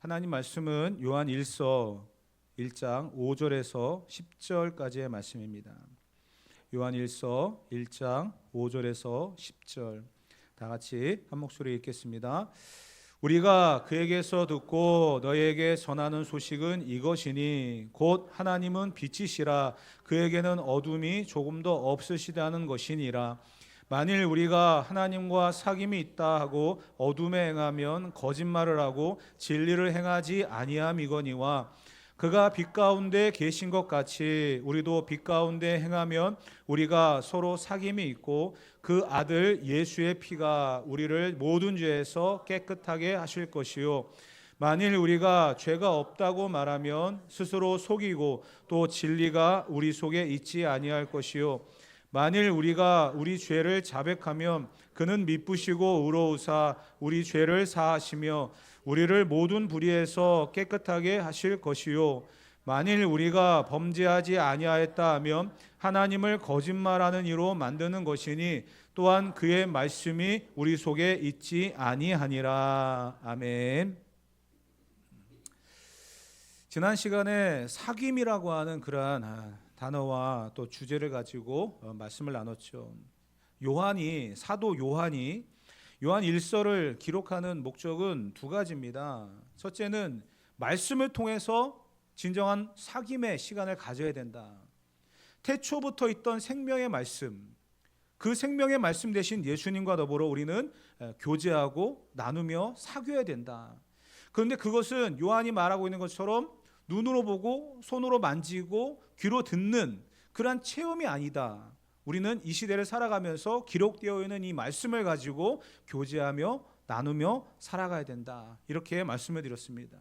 하나님 말씀은 요한 1서 1장 5절에서 10절까지의 말씀입니다. 요한 1서 1장 5절에서 10절 다 같이 한 목소리 읽겠습니다. 우리가 그에게서 듣고 너희에게 전하는 소식은 이것이니 곧 하나님은 빛이시라 그에게는 어둠이 조금도 없으시다는 것이니라. 만일 우리가 하나님과 사귐이 있다 하고 어둠에 행하면 거짓말을 하고 진리를 행하지 아니함이거니와 그가 빛 가운데 계신 것 같이 우리도 빛 가운데 행하면 우리가 서로 사귐이 있고 그 아들 예수의 피가 우리를 모든 죄에서 깨끗하게 하실 것이요 만일 우리가 죄가 없다고 말하면 스스로 속이고 또 진리가 우리 속에 있지 아니할 것이요 만일 우리가 우리 죄를 자백하면 그는 미쁘시고 의로우사 우리 죄를 사하시며 우리를 모든 불의에서 깨끗하게 하실 것이요 만일 우리가 범죄하지 아니하였다 하면 하나님을 거짓말하는 이로 만드는 것이니 또한 그의 말씀이 우리 속에 있지 아니하니라. 아멘. 지난 시간에 사귐이라고 하는 그러한 단어와 또 주제를 가지고 말씀을 나눴죠. 사도 요한이 요한 1서를 기록하는 목적은 두 가지입니다. 첫째는 말씀을 통해서 진정한 사귐의 시간을 가져야 된다. 태초부터 있던 생명의 말씀, 그 생명의 말씀 대신 예수님과 더불어 우리는 교제하고 나누며 사귀어야 된다. 그런데 그것은 요한이 말하고 있는 것처럼 눈으로 보고 손으로 만지고 귀로 듣는 그러한 체험이 아니다. 우리는 이 시대를 살아가면서 기록되어 있는 이 말씀을 가지고 교제하며 나누며 살아가야 된다. 이렇게 말씀을 드렸습니다.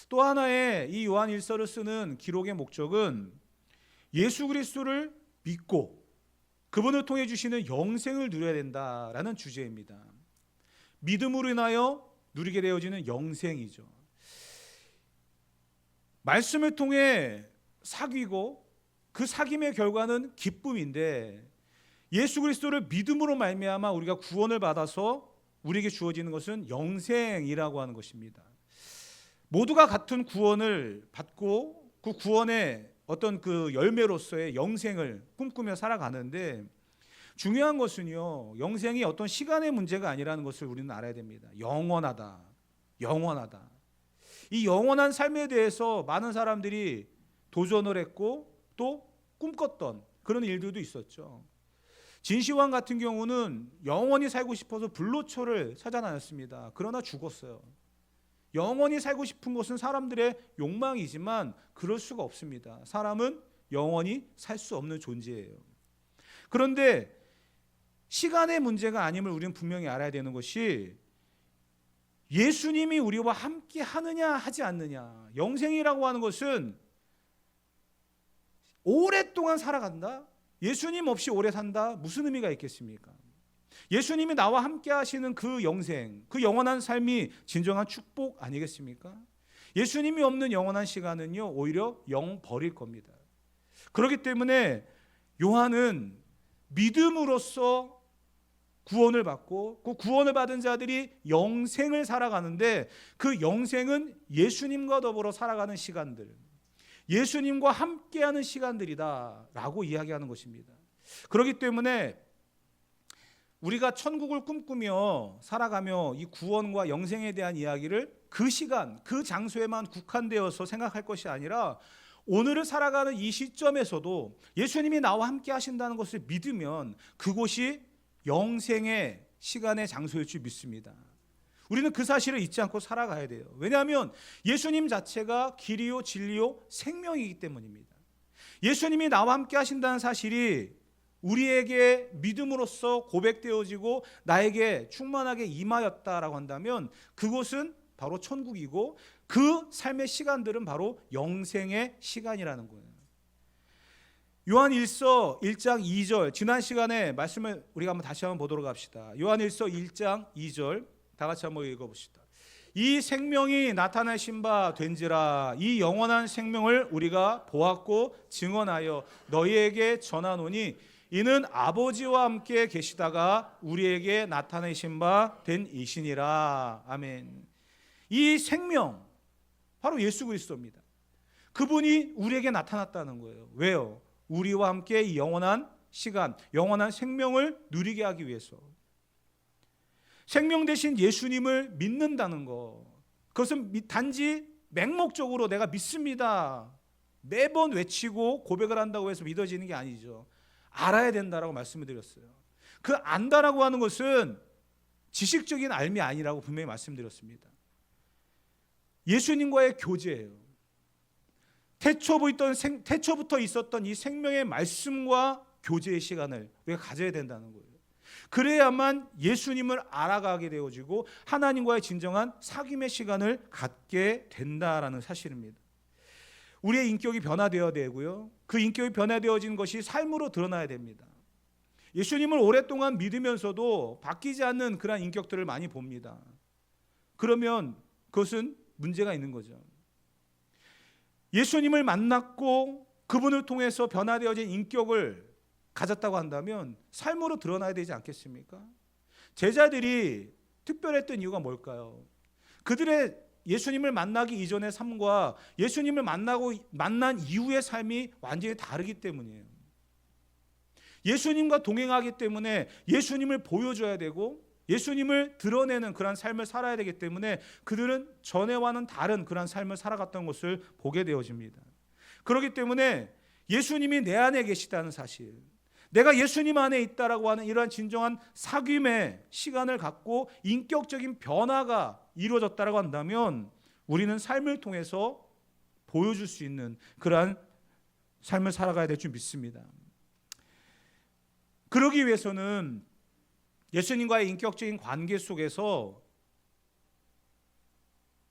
또 하나의 이 요한 1서를 쓰는 기록의 목적은 예수 그리스도를 믿고 그분을 통해 주시는 영생을 누려야 된다라는 주제입니다. 믿음으로 인하여 누리게 되어지는 영생이죠. 말씀을 통해 사귀고 그 사귐의 결과는 기쁨인데 예수 그리스도를 믿음으로 말미암아 우리가 구원을 받아서 우리에게 주어지는 것은 영생이라고 하는 것입니다. 모두가 같은 구원을 받고 그 구원의 어떤 그 열매로서의 영생을 꿈꾸며 살아가는데 중요한 것은요, 영생이 어떤 시간의 문제가 아니라는 것을 우리는 알아야 됩니다. 영원하다. 이 영원한 삶에 대해서 많은 사람들이 도전을 했고 또 꿈꿨던 그런 일들도 있었죠. 진시황 같은 경우는 영원히 살고 싶어서 불로초를 찾아다녔습니다. 그러나 죽었어요. 영원히 살고 싶은 것은 사람들의 욕망이지만 그럴 수가 없습니다. 사람은 영원히 살 수 없는 존재예요. 그런데 시간의 문제가 아님을 우리는 분명히 알아야 되는 것이 예수님이 우리와 함께 하느냐 하지 않느냐. 영생이라고 하는 것은 오랫동안 살아간다? 예수님 없이 오래 산다? 무슨 의미가 있겠습니까? 예수님이 나와 함께 하시는 그 영생, 그 영원한 삶이 진정한 축복 아니겠습니까? 예수님이 없는 영원한 시간은요, 오히려 영 버릴 겁니다. 그렇기 때문에 요한은 믿음으로써 구원을 받고 그 구원을 받은 자들이 영생을 살아가는데 그 영생은 예수님과 더불어 살아가는 시간들, 예수님과 함께하는 시간들이다라고 이야기하는 것입니다. 그렇기 때문에 우리가 천국을 꿈꾸며 살아가며 이 구원과 영생에 대한 이야기를 그 시간, 그 장소에만 국한되어서 생각할 것이 아니라 오늘을 살아가는 이 시점에서도 예수님이 나와 함께 하신다는 것을 믿으면 그곳이 영생의 시간의 장소일 줄 믿습니다. 우리는 그 사실을 잊지 않고 살아가야 돼요. 왜냐하면 예수님 자체가 길이요 진리요 생명이기 때문입니다. 예수님이 나와 함께 하신다는 사실이 우리에게 믿음으로써 고백되어지고 나에게 충만하게 임하였다라고 한다면 그곳은 바로 천국이고 그 삶의 시간들은 바로 영생의 시간이라는 거예요. 요한 1서 1장 2절 지난 시간에 말씀을 우리가 다시 한번 보도록 합시다. 요한 1서 1장 2절 다 같이 한번 읽어봅시다. 이 생명이 나타나신 바 된지라 이 영원한 생명을 우리가 보았고 증언하여 너희에게 전하노니 이는 아버지와 함께 계시다가 우리에게 나타내신 바 된 이시니라. 아멘. 이 생명, 바로 예수 그리스도입니다. 그분이 우리에게 나타났다는 거예요. 왜요? 우리와 함께 이 영원한 시간, 영원한 생명을 누리게 하기 위해서. 생명 대신 예수님을 믿는다는 거, 그것은 단지 맹목적으로 내가 믿습니다, 매번 외치고 고백을 한다고 해서 믿어지는 게 아니죠. 알아야 된다라고 말씀을 드렸어요. 그 안다라고 하는 것은 지식적인 알미 아니라고 분명히 말씀드렸습니다. 예수님과의 교제예요. 태초부터 있었던 이 생명의 말씀과 교제의 시간을 우리가 가져야 된다는 거예요. 그래야만 예수님을 알아가게 되어지고 하나님과의 진정한 사귐의 시간을 갖게 된다라는 사실입니다. 우리의 인격이 변화되어야 되고요, 그 인격이 변화되어진 것이 삶으로 드러나야 됩니다. 예수님을 오랫동안 믿으면서도 바뀌지 않는 그런 인격들을 많이 봅니다. 그러면 그것은 문제가 있는 거죠. 예수님을 만났고 그분을 통해서 변화되어진 인격을 가졌다고 한다면 삶으로 드러나야 되지 않겠습니까? 제자들이 특별했던 이유가 뭘까요? 그들의 예수님을 만나기 이전의 삶과 예수님을 만난 이후의 삶이 완전히 다르기 때문이에요. 예수님과 동행하기 때문에 예수님을 보여줘야 되고 예수님을 드러내는 그런 삶을 살아야 되기 때문에 그들은 전에와는 다른 그런 삶을 살아갔던 것을 보게 되어집니다. 그렇기 때문에 예수님이 내 안에 계시다는 사실, 내가 예수님 안에 있다라고 하는 이러한 진정한 사귐의 시간을 갖고 인격적인 변화가 이루어졌다라고 한다면 우리는 삶을 통해서 보여줄 수 있는 그러한 삶을 살아가야 될 줄 믿습니다. 그러기 위해서는 예수님과의 인격적인 관계 속에서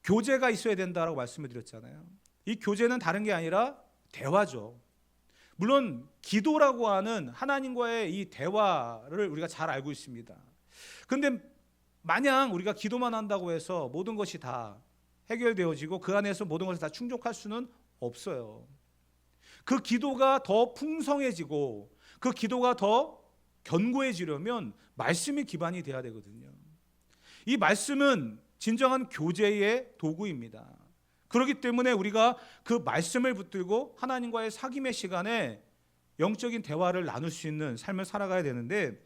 교제가 있어야 된다라고 말씀을 드렸잖아요. 이 교제는 다른 게 아니라 대화죠. 물론 기도라고 하는 하나님과의 이 대화를 우리가 잘 알고 있습니다. 그런데 마냥 우리가 기도만 한다고 해서 모든 것이 다 해결되어지고 그 안에서 모든 것을 다 충족할 수는 없어요. 그 기도가 더 풍성해지고 그 기도가 더 견고해지려면 말씀이 기반이 돼야 되거든요. 이 말씀은 진정한 교제의 도구입니다. 그렇기 때문에 우리가 그 말씀을 붙들고 하나님과의 사귐의 시간에 영적인 대화를 나눌 수 있는 삶을 살아가야 되는데,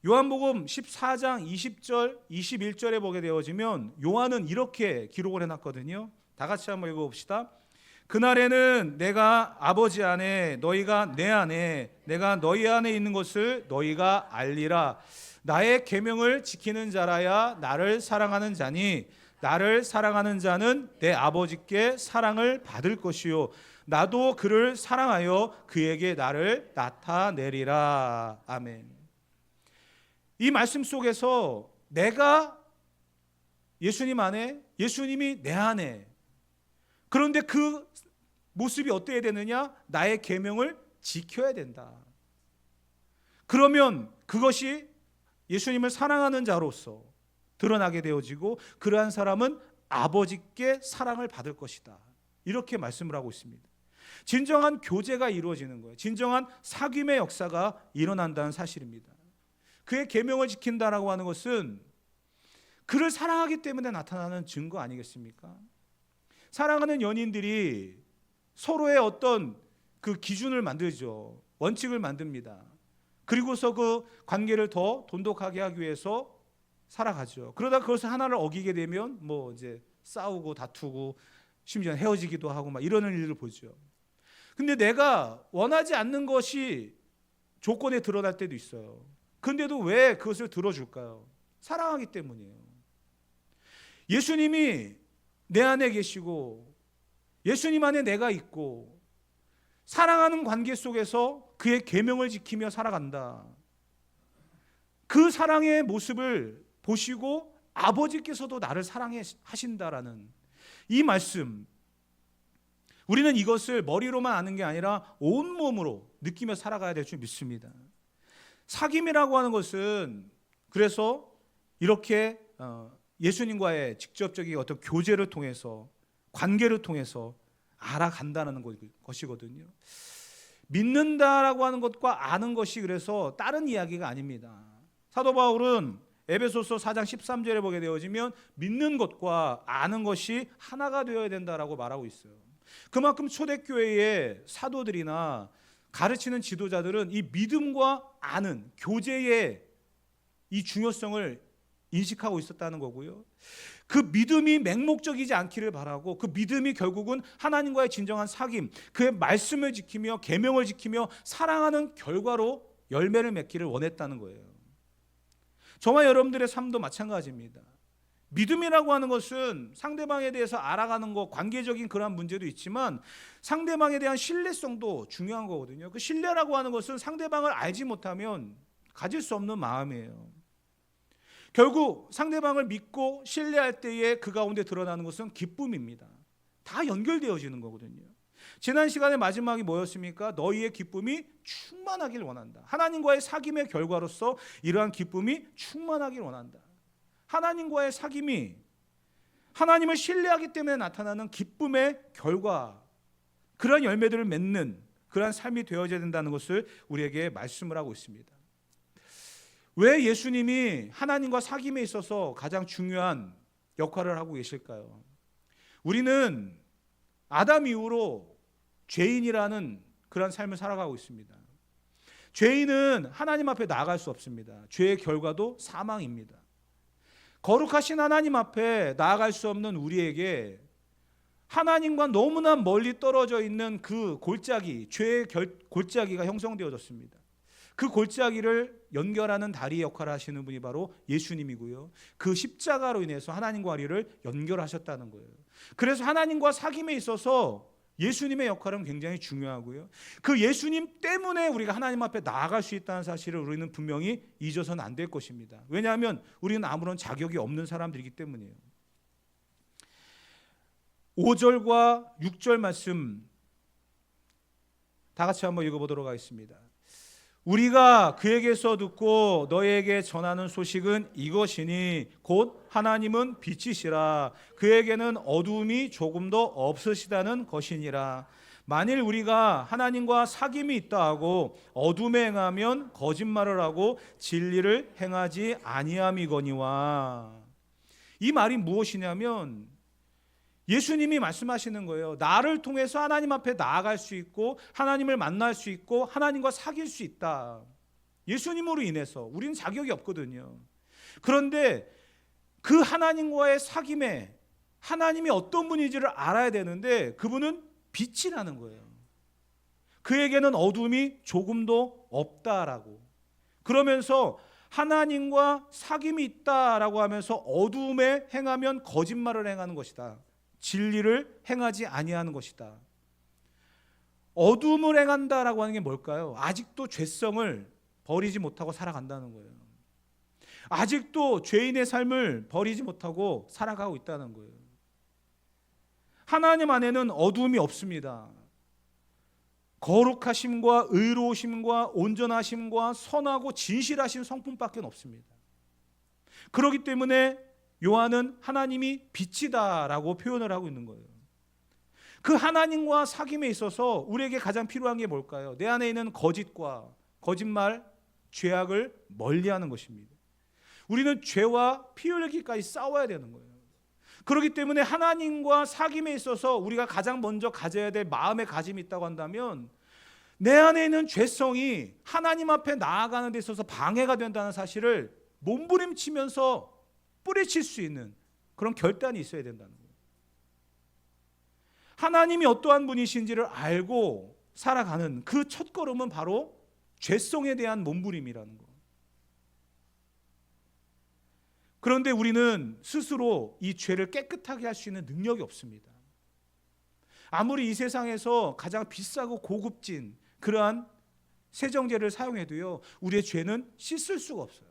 요한복음 14장 20절 21절에 보게 되어지면 요한은 이렇게 기록을 해놨거든요. 다 같이 한번 읽어봅시다. 그날에는 내가 아버지 안에 너희가 내 안에 내가 너희 안에 있는 것을 너희가 알리라. 나의 계명을 지키는 자라야 나를 사랑하는 자니 나를 사랑하는 자는 내 아버지께 사랑을 받을 것이요 나도 그를 사랑하여 그에게 나를 나타내리라. 아멘. 이 말씀 속에서 내가 예수님 안에, 예수님이 내 안에, 그런데 그 모습이 어때야 되느냐? 나의 계명을 지켜야 된다. 그러면 그것이 예수님을 사랑하는 자로서 드러나게 되어지고 그러한 사람은 아버지께 사랑을 받을 것이다. 이렇게 말씀을 하고 있습니다. 진정한 교제가 이루어지는 거예요. 진정한 사귐의 역사가 일어난다는 사실입니다. 그의 계명을 지킨다라고 하는 것은 그를 사랑하기 때문에 나타나는 증거 아니겠습니까? 사랑하는 연인들이 서로의 어떤 그 기준을 만들죠. 원칙을 만듭니다. 그리고서 그 관계를 더 돈독하게 하기 위해서 살아가죠. 그러다 그것을 하나를 어기게 되면 뭐 이제 싸우고 다투고 심지어 헤어지기도 하고 막 이러는 일을 보죠. 근데 내가 원하지 않는 것이 조건에 드러날 때도 있어요. 근데도 왜 그것을 들어줄까요? 사랑하기 때문이에요. 예수님이 내 안에 계시고 예수님 안에 내가 있고 사랑하는 관계 속에서 그의 계명을 지키며 살아간다. 그 사랑의 모습을 보시고 아버지께서도 나를 사랑해 하신다라는 이 말씀, 우리는 이것을 머리로만 아는 게 아니라 온몸으로 느끼며 살아가야 될 줄 믿습니다. 사귐이라고 하는 것은 그래서 이렇게 예수님과의 직접적인 어떤 교제를 통해서 관계를 통해서 알아간다는 것이거든요. 믿는다라고 하는 것과 아는 것이 그래서 다른 이야기가 아닙니다. 사도 바울은 에베소서 4장 13절에 보게 되어지면 믿는 것과 아는 것이 하나가 되어야 된다라고 말하고 있어요. 그만큼 초대교회의 사도들이나 가르치는 지도자들은 이 믿음과 아는 교제의 이 중요성을 인식하고 있었다는 거고요. 그 믿음이 맹목적이지 않기를 바라고, 그 믿음이 결국은 하나님과의 진정한 사귐, 그의 말씀을 지키며 계명을 지키며 사랑하는 결과로 열매를 맺기를 원했다는 거예요. 저와 여러분들의 삶도 마찬가지입니다. 믿음이라고 하는 것은 상대방에 대해서 알아가는 것, 관계적인 그러한 문제도 있지만 상대방에 대한 신뢰성도 중요한 거거든요. 그 신뢰라고 하는 것은 상대방을 알지 못하면 가질 수 없는 마음이에요. 결국 상대방을 믿고 신뢰할 때에 그 가운데 드러나는 것은 기쁨입니다. 다 연결되어지는 거거든요. 지난 시간의 마지막이 뭐였습니까? 너희의 기쁨이 충만하길 원한다. 하나님과의 사귐의 결과로서 이러한 기쁨이 충만하길 원한다. 하나님과의 사귐이 하나님을 신뢰하기 때문에 나타나는 기쁨의 결과, 그러한 열매들을 맺는 그러한 삶이 되어져야 된다는 것을 우리에게 말씀을 하고 있습니다. 왜 예수님이 하나님과 사귐에 있어서 가장 중요한 역할을 하고 계실까요? 우리는 아담 이후로 죄인이라는 그런 삶을 살아가고 있습니다. 죄인은 하나님 앞에 나아갈 수 없습니다. 죄의 결과도 사망입니다. 거룩하신 하나님 앞에 나아갈 수 없는 우리에게 하나님과 너무나 멀리 떨어져 있는 그 골짜기, 죄의 골짜기가 형성되어졌습니다. 그 골짜기를 연결하는 다리 역할을 하시는 분이 바로 예수님이고요. 그 십자가로 인해서 하나님과 우리를 연결하셨다는 거예요. 그래서 하나님과 사귐에 있어서 예수님의 역할은 굉장히 중요하고요. 그 예수님 때문에 우리가 하나님 앞에 나아갈 수 있다는 사실을 우리는 분명히 잊어서는 안 될 것입니다. 왜냐하면 우리는 아무런 자격이 없는 사람들이기 때문이에요. 5절과 6절 말씀 다 같이 한번 읽어보도록 하겠습니다. 우리가 그에게서 듣고 너에게 전하는 소식은 이것이니 곧 하나님은 빛이시라 그에게는 어두움이 조금도 없으시다는 것이니라. 만일 우리가 하나님과 사귐이 있다 하고 어둠에 행하면 거짓말을 하고 진리를 행하지 아니함이거니와. 이 말이 무엇이냐면 예수님이 말씀하시는 거예요. 나를 통해서 하나님 앞에 나아갈 수 있고 하나님을 만날 수 있고 하나님과 사귈 수 있다. 예수님으로 인해서 우리는 자격이 없거든요. 그런데 그 하나님과의 사귐에 하나님이 어떤 분인지를 알아야 되는데 그분은 빛이라는 거예요. 그에게는 어둠이 조금도 없다라고. 그러면서 하나님과 사귐이 있다라고 하면서 어둠에 행하면 거짓말을 행하는 것이다. 진리를 행하지 아니하는 것이다. 어둠을 행한다라고 하는 게 뭘까요? 아직도 죄성을 버리지 못하고 살아간다는 거예요. 아직도 죄인의 삶을 버리지 못하고 살아가고 있다는 거예요. 하나님 안에는 어둠이 없습니다. 거룩하심과 의로우심과 온전하심과 선하고 진실하신 성품밖에 없습니다. 그렇기 때문에 요한은 하나님이 빛이다라고 표현을 하고 있는 거예요. 그 하나님과 사귐에 있어서 우리에게 가장 필요한 게 뭘까요? 내 안에 있는 거짓과 거짓말, 죄악을 멀리하는 것입니다. 우리는 죄와 피 흘리기까지 싸워야 되는 거예요. 그렇기 때문에 하나님과 사귐에 있어서 우리가 가장 먼저 가져야 될 마음의 가짐이 있다고 한다면 내 안에 있는 죄성이 하나님 앞에 나아가는 데 있어서 방해가 된다는 사실을 몸부림치면서 뿌리칠 수 있는 그런 결단이 있어야 된다는 거예요. 하나님이 어떠한 분이신지를 알고 살아가는 그 첫걸음은 바로 죄성에 대한 몸부림이라는 거. 그런데 우리는 스스로 이 죄를 깨끗하게 할 수 있는 능력이 없습니다. 아무리 이 세상에서 가장 비싸고 고급진 그러한 세정제를 사용해도요, 우리의 죄는 씻을 수가 없어요.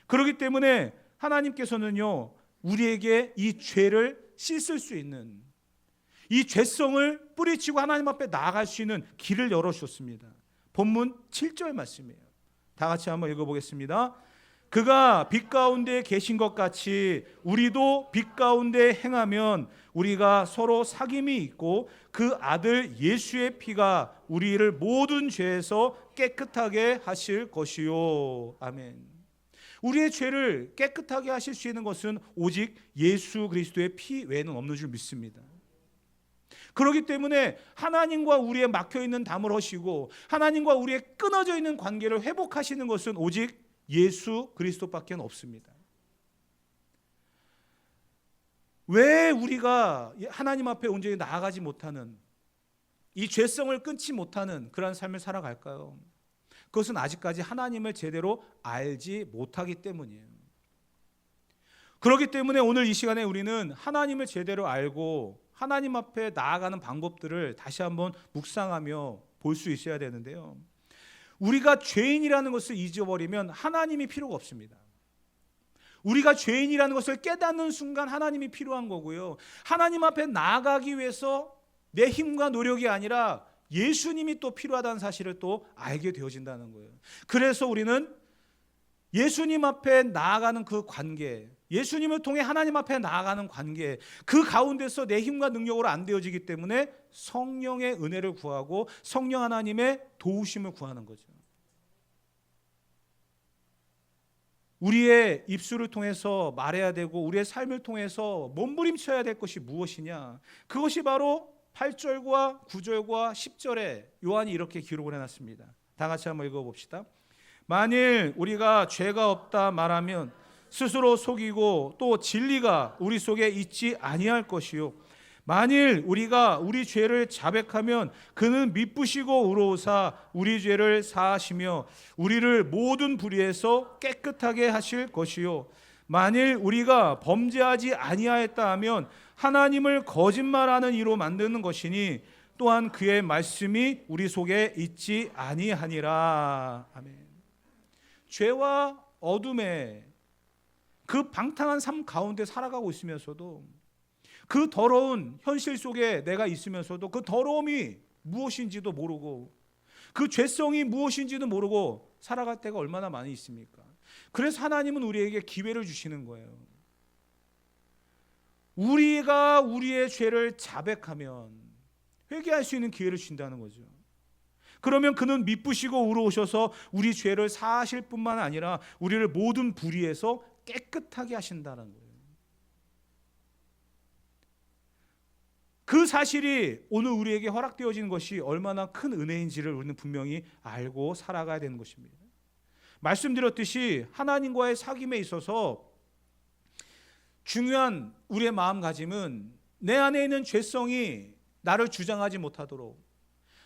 그렇기 때문에 하나님께서는요, 우리에게 이 죄를 씻을 수 있는 이 죄성을 뿌리치고 하나님 앞에 나아갈 수 있는 길을 열어주셨습니다. 본문 7절 말씀이에요. 다 같이 한번 읽어보겠습니다. 그가 빛 가운데 계신 것 같이 우리도 빛 가운데 행하면 우리가 서로 사귐이 있고 그 아들 예수의 피가 우리를 모든 죄에서 깨끗하게 하실 것이요. 아멘. 우리의 죄를 깨끗하게 하실 수 있는 것은 오직 예수 그리스도의 피 외에는 없는 줄 믿습니다. 그렇기 때문에 하나님과 우리의 막혀있는 담을 허시고 하나님과 우리의 끊어져 있는 관계를 회복하시는 것은 오직 예수 그리스도밖에 없습니다. 왜 우리가 하나님 앞에 온전히 나아가지 못하는, 이 죄성을 끊지 못하는 그런 삶을 살아갈까요? 그것은 아직까지 하나님을 제대로 알지 못하기 때문이에요. 그렇기 때문에 오늘 이 시간에 우리는 하나님을 제대로 알고 하나님 앞에 나아가는 방법들을 다시 한번 묵상하며 볼 수 있어야 되는데요. 우리가 죄인이라는 것을 잊어버리면 하나님이 필요가 없습니다. 우리가 죄인이라는 것을 깨닫는 순간 하나님이 필요한 거고요. 하나님 앞에 나아가기 위해서 내 힘과 노력이 아니라 예수님이 또 필요하다는 사실을 또 알게 되어진다는 거예요. 그래서 우리는 예수님 앞에 나아가는 그 관계, 예수님을 통해 하나님 앞에 나아가는 관계, 그 가운데서 내 힘과 능력으로 안 되어지기 때문에 성령의 은혜를 구하고 성령 하나님의 도우심을 구하는 거죠. 우리의 입술을 통해서 말해야 되고 우리의 삶을 통해서 몸부림쳐야 될 것이 무엇이냐? 그것이 바로 8절과 9절과 10절에 요한이 이렇게 기록을 해놨습니다. 다 같이 한번 읽어봅시다. 만일 우리가 죄가 없다 말하면 스스로 속이고 또 진리가 우리 속에 있지 아니할 것이요, 만일 우리가 우리 죄를 자백하면 그는 미쁘시고 의로우사 우리 죄를 사하시며 우리를 모든 불의에서 깨끗하게 하실 것이요, 만일 우리가 범죄하지 아니하였다 하면 하나님을 거짓말하는 이로 만드는 것이니 또한 그의 말씀이 우리 속에 있지 아니하니라. 아멘. 죄와 어둠의 그 방탕한 삶 가운데 살아가고 있으면서도, 그 더러운 현실 속에 내가 있으면서도 그 더러움이 무엇인지도 모르고 그 죄성이 무엇인지도 모르고 살아갈 때가 얼마나 많이 있습니까? 그래서 하나님은 우리에게 기회를 주시는 거예요. 우리가 우리의 죄를 자백하면 회개할 수 있는 기회를 주신다는 거죠. 그러면 그는 미쁘시고 의로우셔서 우리 죄를 사하실 뿐만 아니라 우리를 모든 불의에서 깨끗하게 하신다는 거예요. 그 사실이 오늘 우리에게 허락되어지는 것이 얼마나 큰 은혜인지를 우리는 분명히 알고 살아가야 되는 것입니다. 말씀드렸듯이 하나님과의 사귐에 있어서 중요한 우리의 마음가짐은 내 안에 있는 죄성이 나를 주장하지 못하도록,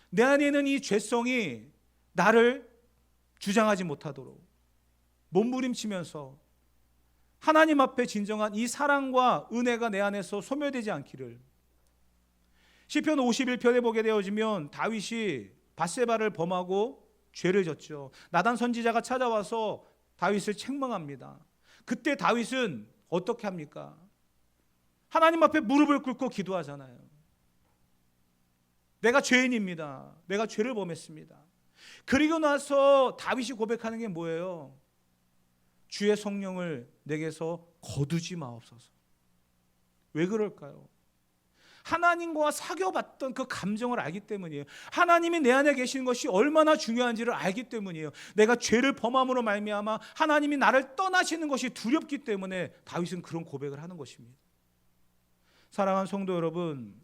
내 안에 있는 이 죄성이 나를 주장하지 못하도록 몸부림치면서 하나님 앞에 진정한 이 사랑과 은혜가 내 안에서 소멸되지 않기를. 시편 51편에 보게 되어지면 다윗이 밧세바를 범하고 죄를 졌죠. 나단 선지자가 찾아와서 다윗을 책망합니다. 그때 다윗은 어떻게 합니까? 하나님 앞에 무릎을 꿇고 기도하잖아요. 내가 죄인입니다. 내가 죄를 범했습니다. 그리고 나서 다윗이 고백하는 게 뭐예요? 주의 성령을 내게서 거두지 마옵소서. 왜 그럴까요? 하나님과 사귀어봤던 그 감정을 알기 때문이에요. 하나님이 내 안에 계시는 것이 얼마나 중요한지를 알기 때문이에요. 내가 죄를 범함으로 말미암아 하나님이 나를 떠나시는 것이 두렵기 때문에 다윗은 그런 고백을 하는 것입니다. 사랑하는 성도 여러분,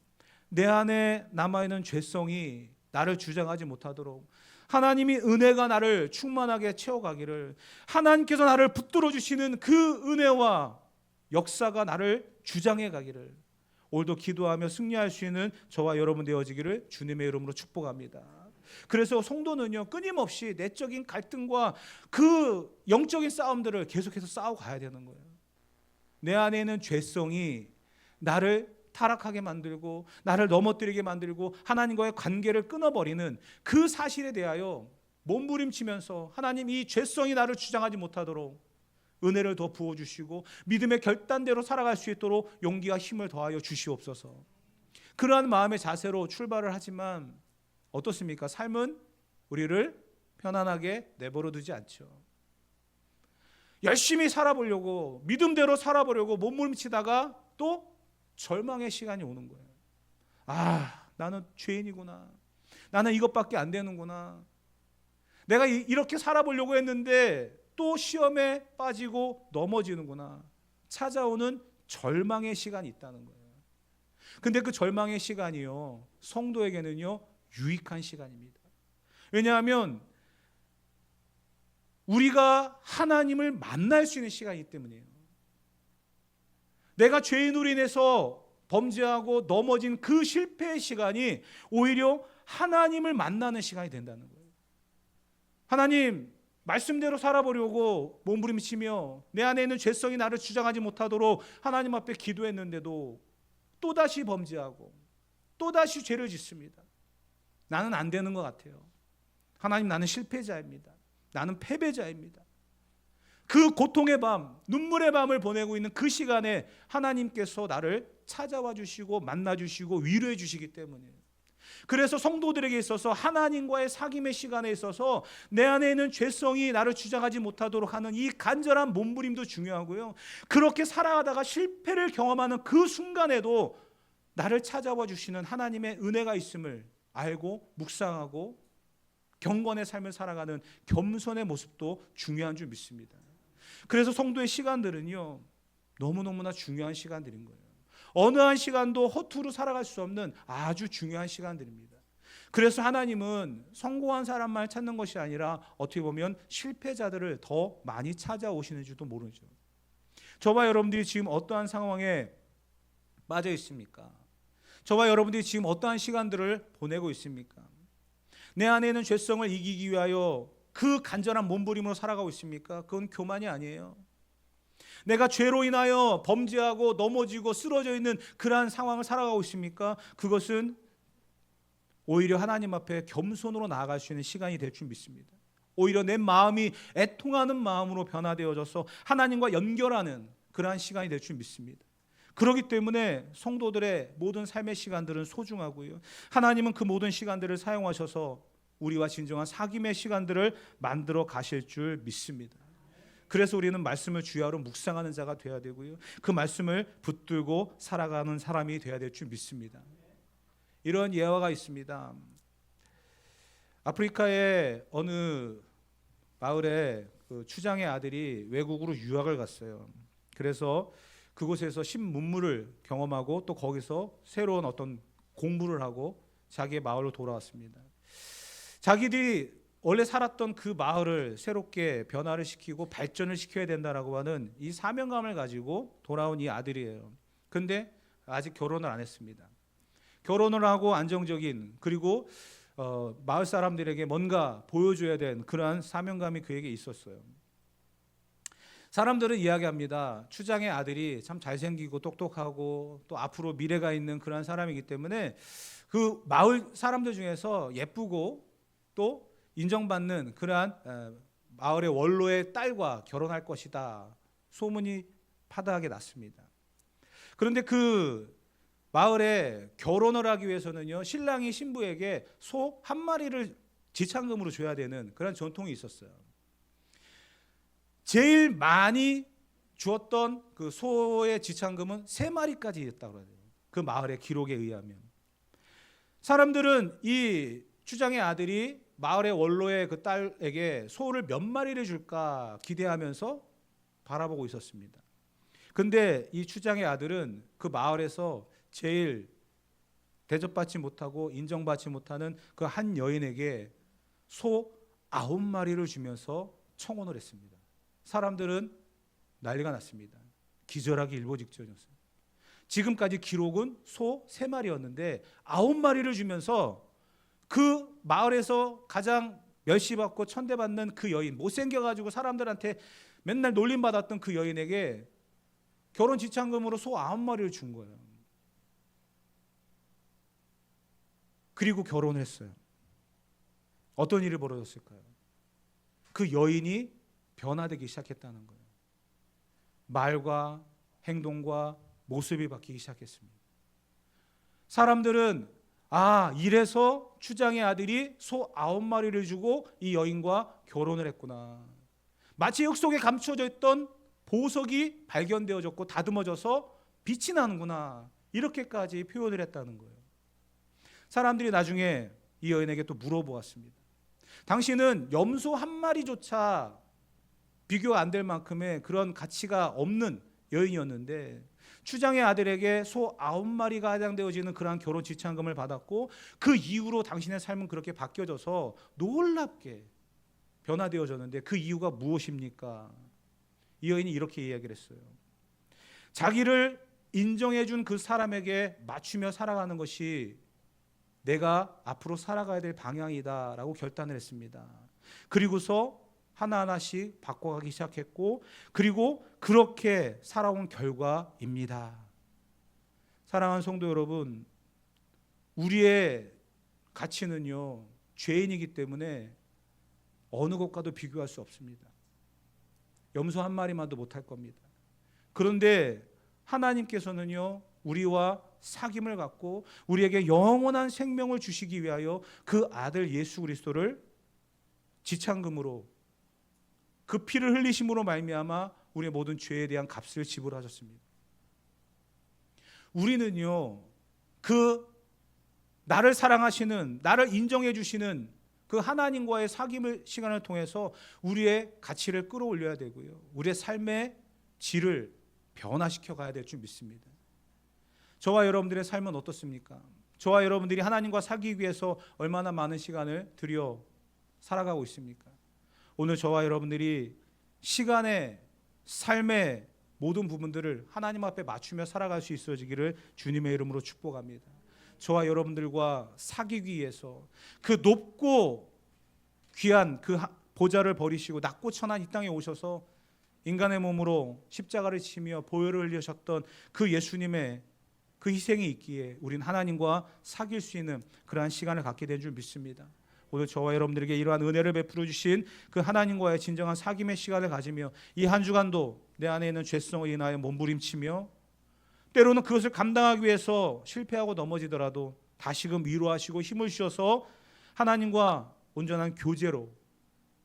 내 안에 남아있는 죄성이 나를 주장하지 못하도록 하나님이 은혜가 나를 충만하게 채워가기를, 하나님께서 나를 붙들어 주시는 그 은혜와 역사가 나를 주장해 가기를 오늘도 기도하며 승리할 수 있는 저와 여러분 되어지기를 주님의 이름으로 축복합니다. 그래서 성도는요, 끊임없이 내적인 갈등과 그 영적인 싸움들을 계속해서 싸우고 가야 되는 거예요. 내 안에 있는 죄성이 나를 타락하게 만들고 나를 넘어뜨리게 만들고 하나님과의 관계를 끊어버리는 그 사실에 대하여 몸부림치면서 하나님, 이 죄성이 나를 주장하지 못하도록 은혜를 더 부어주시고 믿음의 결단대로 살아갈 수 있도록 용기와 힘을 더하여 주시옵소서. 그러한 마음의 자세로 출발을 하지만 어떻습니까? 삶은 우리를 편안하게 내버려 두지 않죠. 열심히 살아보려고, 믿음대로 살아보려고 몸부림치다가 또 절망의 시간이 오는 거예요. 아, 나는 죄인이구나. 나는 이것밖에 안 되는구나. 내가 이렇게 살아보려고 했는데 또 시험에 빠지고 넘어지는구나. 찾아오는 절망의 시간이 있다는 거예요. 근데 그 절망의 시간이요, 성도에게는요 유익한 시간입니다. 왜냐하면 우리가 하나님을 만날 수 있는 시간이기 때문이에요. 내가 죄인으로 인해서 범죄하고 넘어진 그 실패의 시간이 오히려 하나님을 만나는 시간이 된다는 거예요. 하나님, 말씀대로 살아보려고 몸부림치며 내 안에 있는 죄성이 나를 주장하지 못하도록 하나님 앞에 기도했는데도 또다시 범죄하고 또다시 죄를 짓습니다. 나는 안 되는 것 같아요. 하나님, 나는 실패자입니다. 나는 패배자입니다. 그 고통의 밤, 눈물의 밤을 보내고 있는 그 시간에 하나님께서 나를 찾아와 주시고 만나 주시고 위로해 주시기 때문이에요. 그래서 성도들에게 있어서 하나님과의 사귐의 시간에 있어서 내 안에 있는 죄성이 나를 주장하지 못하도록 하는 이 간절한 몸부림도 중요하고요. 그렇게 살아가다가 실패를 경험하는 그 순간에도 나를 찾아와 주시는 하나님의 은혜가 있음을 알고 묵상하고 경건의 삶을 살아가는 겸손의 모습도 중요한 줄 믿습니다. 그래서 성도의 시간들은요, 너무너무나 중요한 시간들인 거예요. 어느 한 시간도 허투루 살아갈 수 없는 아주 중요한 시간들입니다. 그래서 하나님은 성공한 사람만 찾는 것이 아니라 어떻게 보면 실패자들을 더 많이 찾아오시는지도 모르죠. 저와 여러분들이 지금 어떠한 상황에 빠져 있습니까? 저와 여러분들이 지금 어떠한 시간들을 보내고 있습니까? 내 안에 있는 죄성을 이기기 위하여 그 간절한 몸부림으로 살아가고 있습니까? 그건 교만이 아니에요. 내가 죄로 인하여 범죄하고 넘어지고 쓰러져 있는 그러한 상황을 살아가고 있습니까? 그것은 오히려 하나님 앞에 겸손으로 나아갈 수 있는 시간이 될 줄 믿습니다. 오히려 내 마음이 애통하는 마음으로 변화되어져서 하나님과 연결하는 그러한 시간이 될 줄 믿습니다. 그렇기 때문에 성도들의 모든 삶의 시간들은 소중하고요, 하나님은 그 모든 시간들을 사용하셔서 우리와 진정한 사귐의 시간들을 만들어 가실 줄 믿습니다. 그래서 우리는 말씀을 주야로 묵상하는 자가 되어야 되고요, 그 말씀을 붙들고 살아가는 사람이 되어야 될 줄 믿습니다. 이런 예화가 있습니다. 아프리카의 어느 마을에 그 추장의 아들이 외국으로 유학을 갔어요. 그래서 그곳에서 신문물을 경험하고 또 거기서 새로운 어떤 공부를 하고 자기의 마을로 돌아왔습니다. 자기들이 원래 살았던 그 마을을 새롭게 변화를 시키고 발전을 시켜야 된다라고 하는 이 사명감을 가지고 돌아온 이 아들이에요. 근데 아직 결혼을 안 했습니다. 결혼을 하고 안정적인, 그리고 마을 사람들에게 뭔가 보여줘야 되는 그러한 사명감이 그에게 있었어요. 사람들은 이야기합니다. 추장의 아들이 참 잘생기고 똑똑하고 또 앞으로 미래가 있는 그런 사람이기 때문에 그 마을 사람들 중에서 예쁘고 또 인정받는 그러한 마을의 원로의 딸과 결혼할 것이다, 소문이 파다하게 났습니다. 그런데 그 마을에 결혼을 하기 위해서는요, 신랑이 신부에게 소 한 마리를 지참금으로 줘야 되는 그런 전통이 있었어요. 제일 많이 주었던 그 소의 지참금은 3마리까지였다고 해요. 그 마을의 기록에 의하면. 사람들은 이 추장의 아들이 마을의 원로의 그 딸에게 소를 몇 마리를 줄까 기대하면서 바라보고 있었습니다. 근데 이 추장의 아들은 그 마을에서 제일 대접받지 못하고 인정받지 못하는 그 한 여인에게 소 9마리를 주면서 청혼을 했습니다. 사람들은 난리가 났습니다. 기절하기 일보 직전이었어요. 지금까지 기록은 소 3마리였는데 9마리를 주면서 그 마을에서 가장 멸시받고 천대받는 그 여인, 못생겨가지고 사람들한테 맨날 놀림받았던 그 여인에게 결혼 지참금으로 소 9마리를 준 거예요. 그리고 결혼을 했어요. 어떤 일이 벌어졌을까요? 그 여인이 변화되기 시작했다는 거예요. 말과 행동과 모습이 바뀌기 시작했습니다. 사람들은 이래서 추장의 아들이 소 9마리를 주고 이 여인과 결혼을 했구나. 마치 흙 속에 감춰져 있던 보석이 발견되어졌고 다듬어져서 빛이 나는구나. 이렇게까지 표현을 했다는 거예요. 사람들이 나중에 이 여인에게 또 물어보았습니다. 당신은 염소 1마리조차 비교가 안 될 만큼의 그런 가치가 없는 여인이었는데 추장의 아들에게 소 9마리가 하장되어지는 그러한 결혼 지참금을 받았고 그 이후로 당신의 삶은 그렇게 바뀌어져서 놀랍게 변화되어졌는데 그 이유가 무엇입니까? 이 여인이 이렇게 이야기를 했어요. 자기를 인정해 준 그 사람에게 맞추며 살아가는 것이 내가 앞으로 살아가야 될 방향이다라고 결단을 했습니다. 그리고서 하나하나씩 바꿔가기 시작했고 그리고 그렇게 살아온 결과입니다. 사랑하는 성도 여러분, 우리의 가치는요 죄인이기 때문에 어느 것과도 비교할 수 없습니다. 염소 한 마리만도 못할 겁니다. 그런데 하나님께서는요 우리와 사귐을 갖고 우리에게 영원한 생명을 주시기 위하여 그 아들 예수 그리스도를 지참금으로 그 피를 흘리심으로 말미암아 우리의 모든 죄에 대한 값을 지불하셨습니다. 우리는요 그 나를 사랑하시는, 나를 인정해 주시는 그 하나님과의 사귐의 시간을 통해서 우리의 가치를 끌어올려야 되고요, 우리의 삶의 질을 변화시켜 가야 될 줄 믿습니다. 저와 여러분들의 삶은 어떻습니까? 저와 여러분들이 하나님과 사귀기 위해서 얼마나 많은 시간을 들여 살아가고 있습니까? 오늘 저와 여러분들이 시간의, 삶의 모든 부분들을 하나님 앞에 맞추며 살아갈 수 있어지기를 주님의 이름으로 축복합니다. 저와 여러분들과 사귀기 위해서 그 높고 귀한 그 보좌를 버리시고 낮고 천한 이 땅에 오셔서 인간의 몸으로 십자가를 지며 보혈을 흘리셨던 그 예수님의 그 희생이 있기에 우리는 하나님과 사귈 수 있는 그러한 시간을 갖게 된 줄 믿습니다. 오늘 저와 여러분들에게 이러한 은혜를 베풀어 주신 그 하나님과의 진정한 사귐의 시간을 가지며 이 한 주간도 내 안에 있는 죄성을 인하여 몸부림치며 때로는 그것을 감당하기 위해서 실패하고 넘어지더라도 다시금 위로하시고 힘을 주셔서 하나님과 온전한 교제로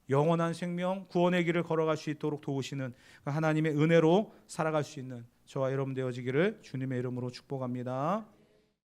영원한 생명, 구원의 길을 걸어갈 수 있도록 도우시는 하나님의 은혜로 살아갈 수 있는 저와 여러분 되어지기를 주님의 이름으로 축복합니다.